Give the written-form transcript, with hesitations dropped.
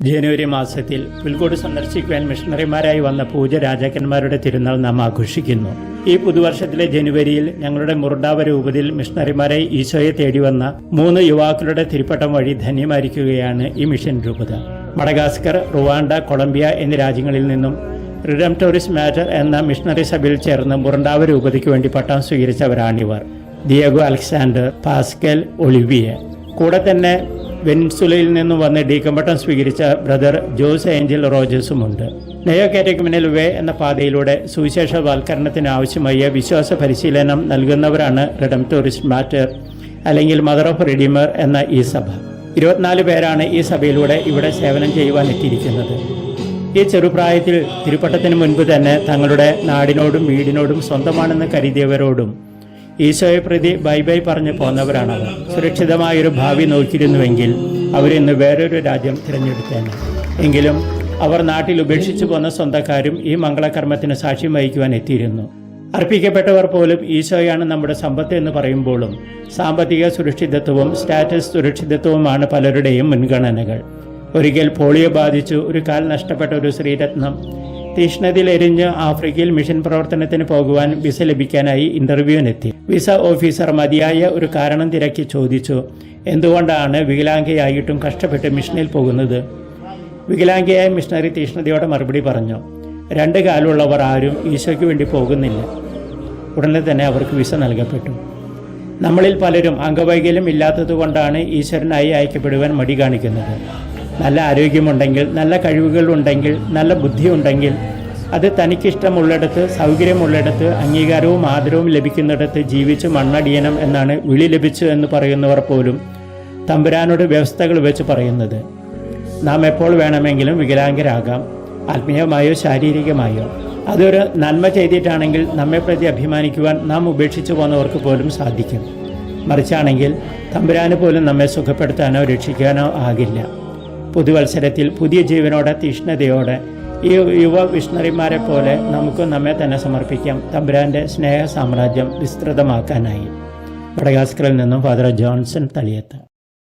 ജനുവരി മാസത്തിൽ പുൽക്കോട് സന്ദർശിക്കുവാൻ മിഷണറിമാരായി വന്ന പൂജ രാജാക്കന്മാരുടെ തിരുനാൾ നാം ആഘോഷിക്കുന്നു. ഈ പുതുവർഷത്തിലെ ജനുവരിയിൽ ഞങ്ങളുടെ മുറുണ്ടാവ രൂപതയിൽ മിഷണറിമാരായി ഈശോയെ തേടി വന്ന 3 യുവാക്കളുടെ തിരുപ്പട്ടം വഴി ധന്യമായിരിക്കുകയാണ് ഈ മിഷൻ രൂപത. മഡഗാസ്കർ, റുവാണ്ട, കൊളംബിയ എന്നീ രാജ്യങ്ങളിൽ നിന്നും റിഡംപ്റ്റോറിസ് മാറ്റർ എന്ന മിഷണറി സഭയിൽ ചേർന്ന് മുറുണ്ടാവ രൂപതയ്ക്ക് വേണ്ടി പട്ടം സ്വീകരിച്ചവരാണിവർ. ദിയേഗോ അലക്സാണ്ടർ, പാസ്കൽ, ഒളിവിയ. കൂടെ തന്നെ വെനിൻസുലയിൽ നിന്നും വന്ന് ഡീക്കമ്പട്ടം സ്വീകരിച്ച ബ്രദർ ജോസ് ഏഞ്ചൽ റോജേഴ്സുമുണ്ട്. നെയോ കാറ്റഗിമിനൽ വേ എന്ന പാതയിലൂടെ സുവിശേഷവൽക്കരണത്തിന് ആവശ്യമായ വിശ്വാസ പരിശീലനം നൽകുന്നവരാണ് റിഡംപ്റ്റോറിസ്റ്റ് മാറ്റർ അല്ലെങ്കിൽ മദർ ഓഫ് റിഡീമർ എന്ന ഈ സഭ. 24 പേരാണ് ഈ സഭയിലൂടെ ഇവിടെ സേവനം ചെയ്യുവാൻ എത്തിയിരിക്കുന്നത്. ഈ ചെറുപ്രായത്തിൽ തിരുപ്പട്ടത്തിന് മുൻപ് തന്നെ തങ്ങളുടെ നാടിനോടും വീടിനോടും സ്വന്തമാണെന്ന് കരുതിയവരോടും ഈശോയെ പ്രതി ബൈ ബൈ പറഞ്ഞു പോന്നവരാണവർ. സുരക്ഷിതമായൊരു ഭാവി നോക്കിയിരുന്നുവെങ്കിൽ അവരിന്ന് വേറൊരു രാജ്യം തിരഞ്ഞെടുത്തേനെ. എങ്കിലും അവർ നാട്ടിൽ ഉപേക്ഷിച്ചു പോന്ന സ്വന്തക്കാരും ഈ മംഗളകർമ്മത്തിന് സാക്ഷ്യം വഹിക്കുവാൻ എത്തിയിരുന്നു. അർപ്പിക്കപ്പെട്ടവർ പോലും ഈശോയാണ് നമ്മുടെ സമ്പത്ത് എന്ന് പറയുമ്പോഴും സാമ്പത്തിക സുരക്ഷിതത്വവും സ്റ്റാറ്റസ് സുരക്ഷിതത്വവുമാണ് പലരുടെയും മുൻഗണനകൾ. ഒരിക്കൽ പോളിയോ ബാധിച്ചു ഒരു കാൽ നഷ്ടപ്പെട്ട ഒരു ശ്രീരത്നം തീഷ്ണതയിൽ എരിഞ്ഞ് ആഫ്രിക്കയിൽ മിഷൻ പ്രവർത്തനത്തിന് പോകുവാൻ വിസ ലഭിക്കാനായി ഇന്റർവ്യൂവിനെത്തി. വിസ ഓഫീസർ മതിയായ ഒരു കാരണം തിരക്കി ചോദിച്ചു, എന്തുകൊണ്ടാണ് വികലാംഗയായിട്ടും കഷ്ടപ്പെട്ട് മിഷനിൽ പോകുന്നത്? വികലാംഗയായ മിഷണറി തീഷ്ണതയോടെ മറുപടി പറഞ്ഞു, 2 കാലുള്ളവർ ആരും ഈശോയ്ക്ക് വേണ്ടി പോകുന്നില്ല. ഉടനെ തന്നെ അവർക്ക് വിസ നൽകപ്പെട്ടു. നമ്മളിൽ പലരും അംഗവൈകല്യം ഇല്ലാത്തതുകൊണ്ടാണ് ഈശ്വരനായി അയക്കപ്പെടുവാൻ മടി കാണിക്കുന്നത്. നല്ല ആരോഗ്യമുണ്ടെങ്കിൽ, നല്ല കഴിവുകളുണ്ടെങ്കിൽ, നല്ല ബുദ്ധിയുണ്ടെങ്കിൽ അത് തനിക്കിഷ്ടമുള്ളിടത്ത്, സൗകര്യമുള്ളിടത്ത്, അംഗീകാരവും ആദരവും ലഭിക്കുന്നിടത്ത് ജീവിച്ച് മണ്ണടിയണം എന്നാണ് വിളി ലഭിച്ചു എന്ന് പറയുന്നവർ പോലും തമ്പുരാനോട് വ്യവസ്ഥകൾ വെച്ച് പറയുന്നത്. നാം എപ്പോൾ വേണമെങ്കിലും വികലാംഗരാകാം, ആത്മീയമായോ ശാരീരികമായോ. അതൊരു നന്മ ചെയ്തിട്ടാണെങ്കിൽ നമ്മെ പ്രതി അഭിമാനിക്കുവാൻ നാം ഉപേക്ഷിച്ചു പോകുന്നവർക്ക് പോലും സാധിക്കും. മറിച്ചാണെങ്കിൽ തമ്പുരാന് പോലും നമ്മെ സുഖപ്പെടുത്താനോ രക്ഷിക്കാനോ ആകില്ല. പുതുവത്സരത്തിൽ പുതിയ ജീവനോടെ, തീഷ്ണതയോടെ ഈ യുവ മിഷണറിമാരെ പോലെ നമുക്ക് നമ്മെ തന്നെ സമർപ്പിക്കാം തമ്പുരാൻ്റെ സ്നേഹ സാമ്രാജ്യം വിസ്തൃതമാക്കാനായി. മഡഗാസ്കറിൽ നിന്നും ഫാദർ ജോൺസൺ തളിയത്ത്.